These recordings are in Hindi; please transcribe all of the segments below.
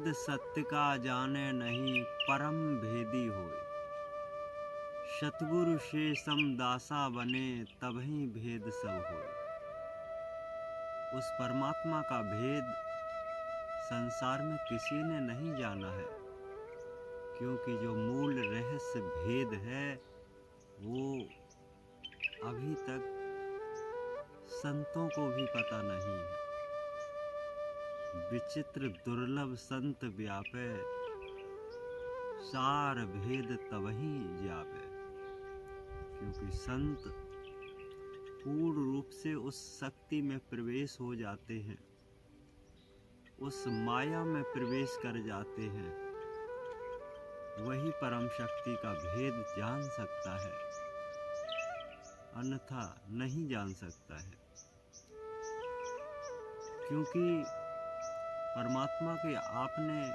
भेद सत्य का जाने नहीं, परम भेदी होए। सतगुरु से समदासा बने, तभी भेद सब होए। उस परमात्मा का भेद संसार में किसी ने नहीं जाना है, क्योंकि जो मूल रहस्य भेद है वो अभी तक संतों को भी पता नहीं है। विचित्र दुर्लभ संत व्यापे, सार भेद तबही जापे। क्योंकि संत पूर्ण रूप से उस शक्ति में प्रवेश हो जाते हैं, उस माया में प्रवेश कर जाते हैं, वही परम शक्ति का भेद जान सकता है, अन्यथा नहीं जान सकता है। क्योंकि परमात्मा के आपने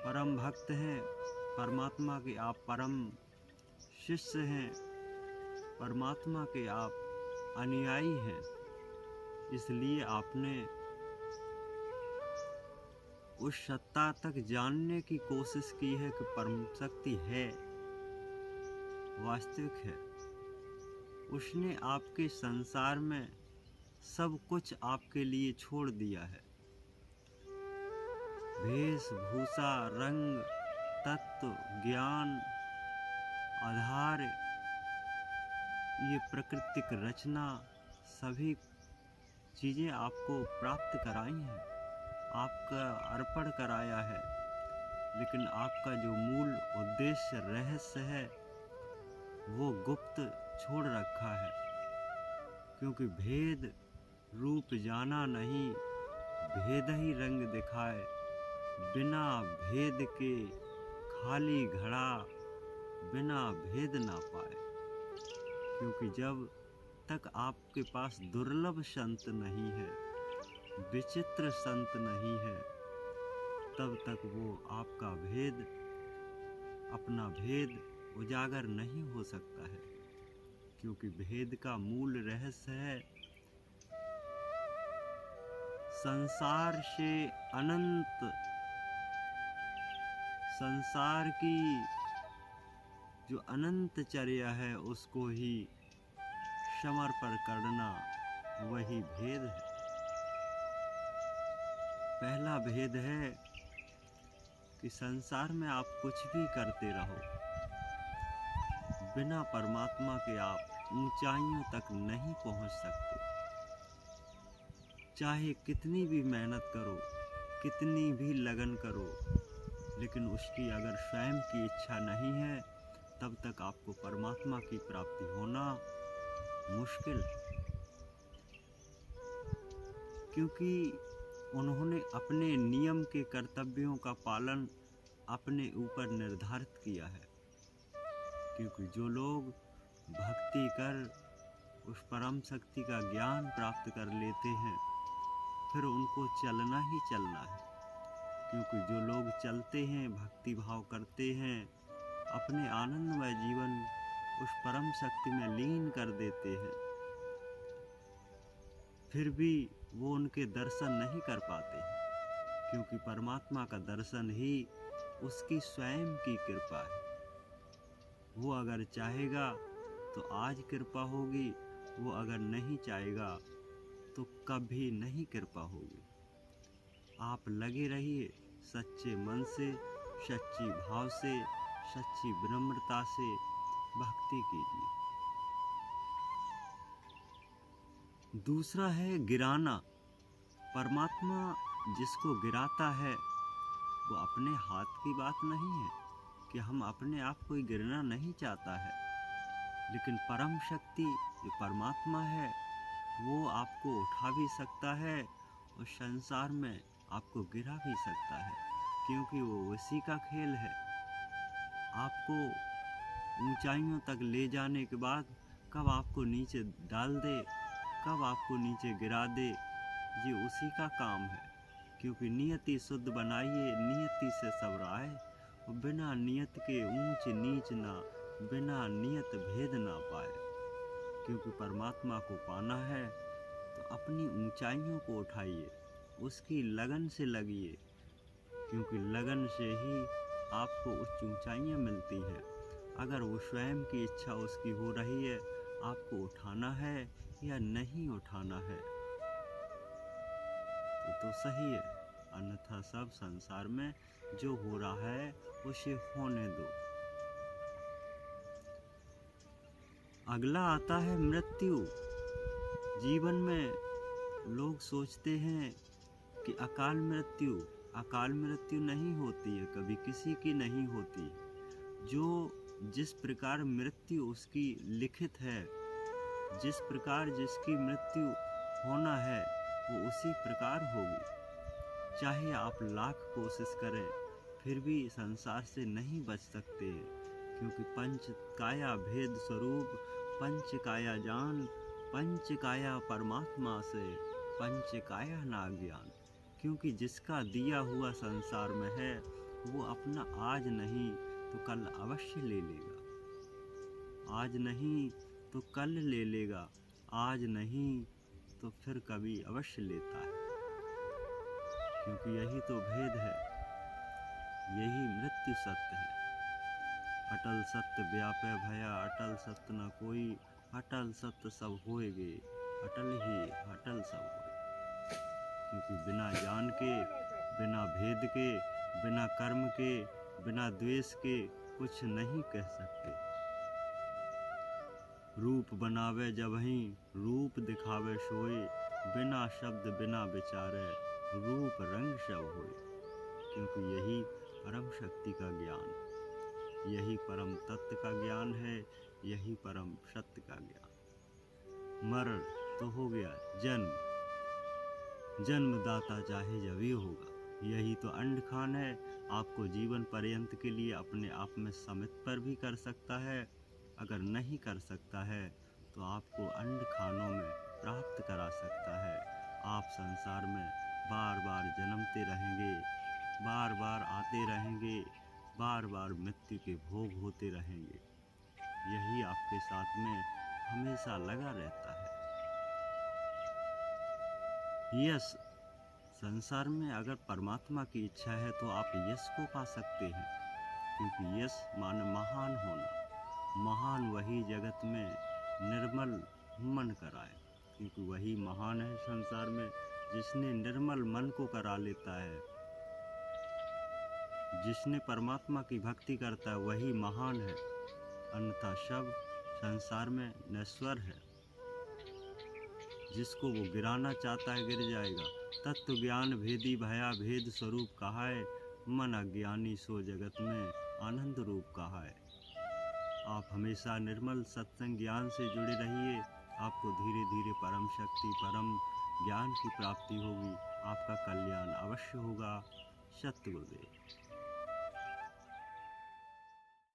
परम भक्त हैं, परमात्मा के आप परम शिष्य हैं, परमात्मा के आप अनुयायी हैं, इसलिए आपने उस सत्ता तक जानने की कोशिश की है कि परम शक्ति है, वास्तविक है। उसने आपके संसार में सब कुछ आपके लिए छोड़ दिया है। वेशभूषा, रंग, तत्व, ज्ञान, आधार, ये प्राकृतिक रचना, सभी चीज़ें आपको प्राप्त कराई हैं, आपका अर्पण कराया है। लेकिन आपका जो मूल उद्देश्य रहस्य है वो गुप्त छोड़ रखा है। क्योंकि भेद रूप जाना नहीं, भेद ही रंग दिखाए। बिना भेद के खाली घड़ा, बिना भेद ना पाए। क्योंकि जब तक आपके पास दुर्लभ संत नहीं है, विचित्र संत नहीं है, तब तक वो आपका भेद, अपना भेद उजागर नहीं हो सकता है। क्योंकि भेद का मूल रहस्य है संसार से अनंत, संसार की जो अनंत चर्या है उसको ही समर्पण करना, वही भेद है। पहला भेद है कि संसार में आप कुछ भी करते रहो, बिना परमात्मा के आप ऊंचाइयों तक नहीं पहुंच सकते। चाहे कितनी भी मेहनत करो, कितनी भी लगन करो, लेकिन उसकी अगर स्वयं की इच्छा नहीं है, तब तक आपको परमात्मा की प्राप्ति होना मुश्किल है। क्योंकि उन्होंने अपने नियम के कर्तव्यों का पालन अपने ऊपर निर्धारित किया है। क्योंकि जो लोग भक्ति कर उस परम शक्ति का ज्ञान प्राप्त कर लेते हैं, फिर उनको चलना ही चलना है। क्योंकि जो लोग चलते हैं, भक्ति भाव करते हैं, अपने आनंदमय जीवन उस परम शक्ति में लीन कर देते हैं, फिर भी वो उनके दर्शन नहीं कर पाते हैं। क्योंकि परमात्मा का दर्शन ही उसकी स्वयं की कृपा है। वो अगर चाहेगा तो आज कृपा होगी, वो अगर नहीं चाहेगा तो कभी नहीं कृपा होगी। आप लगे रहिए सच्चे मन से, सच्ची भाव से, सच्ची विनम्रता से भक्ति कीजिए। दूसरा है गिराना। परमात्मा जिसको गिराता है वो अपने हाथ की बात नहीं है कि हम अपने आप को गिरना नहीं चाहता है। लेकिन परम शक्ति जो परमात्मा है वो आपको उठा भी सकता है और संसार में आपको गिरा भी सकता है। क्योंकि वो उसी का खेल है। आपको ऊंचाइयों तक ले जाने के बाद कब आपको नीचे डाल दे, कब आपको नीचे गिरा दे, ये उसी का काम है। क्योंकि नियति शुद्ध बनाइए, नियति से सब राय, और बिना नियत के ऊंच नीच ना, बिना नियत भेद ना पाए। क्योंकि परमात्मा को पाना है तो अपनी ऊंचाइयों को उठाइए, उसकी लगन से लगिए, क्योंकि लगन से ही आपको उच्च ऊंचाइयां मिलती हैं। अगर वो स्वयं की इच्छा उसकी हो रही है, आपको उठाना है या नहीं उठाना है, तो सही है। अन्यथा सब संसार में जो हो रहा है उसे होने दो। अगला आता है मृत्यु। जीवन में लोग सोचते हैं कि अकाल मृत्यु नहीं होती है, कभी किसी की नहीं होती। जो जिस प्रकार मृत्यु उसकी लिखित है, जिस प्रकार जिसकी मृत्यु होना है, वो उसी प्रकार होगी। चाहे आप लाख कोशिश करें, फिर भी संसार से नहीं बच सकते, क्योंकि पंच काया भेद स्वरूप, पंच काया जान, पंच काया परमात्मा से, पंच काया ना ज्ञान। क्योंकि जिसका दिया हुआ संसार में है, वो अपना आज नहीं तो कल अवश्य ले लेगा। आज नहीं तो कल ले लेगा, आज नहीं तो फिर कभी अवश्य लेता है। क्योंकि यही तो भेद है, यही मृत्यु सत्य है। अटल सत्य व्यापै भया, अटल सत्य न कोई, अटल सत्य सब होएगे, अटल ही अटल सब होए। क्योंकि बिना ज्ञान के, बिना भेद के, बिना कर्म के, बिना द्वेष के कुछ नहीं कह सकते। रूप बनावे जबहीं, रूप दिखावे सोए, बिना शब्द बिना विचारे, रूप रंग सब होए। क्योंकि यही परम शक्ति का ज्ञान, यही परम तत्व का ज्ञान है, यही परम सत्य का ज्ञान। मरण तो हो गया, जन्मदाता चाहे जब ही होगा। यही तो अंड खान है, आपको जीवन पर्यंत के लिए अपने आप में समित पर भी कर सकता है। अगर नहीं कर सकता है तो आपको अंड खानों में प्राप्त करा सकता है। आप संसार में बार बार जन्मते रहेंगे, बार बार आते रहेंगे, बार बार मृत्यु के भोग होते रहेंगे। यही आपके साथ में हमेशा लगा रहता है। यश, संसार में अगर परमात्मा की इच्छा है तो आप यश को पा सकते हैं। क्योंकि यश माने महान होना। महान वही जगत में निर्मल मन कराए। क्योंकि वही महान है संसार में, जिसने निर्मल मन को करा लेता है। जिसने परमात्मा की भक्ति करता है वही महान है। अन्यथा सब संसार में नश्वर है। जिसको वो गिराना चाहता है गिर जाएगा। तत्व ज्ञान भेदी भया, भेद स्वरूप कहा है, मन अज्ञानी सो जगत में आनंद रूप कहा है। आप हमेशा निर्मल सत्संग ज्ञान से जुड़े रहिए। आपको धीरे धीरे परम शक्ति, परम ज्ञान की प्राप्ति होगी। आपका कल्याण अवश्य होगा। सत्य गुरुदेव।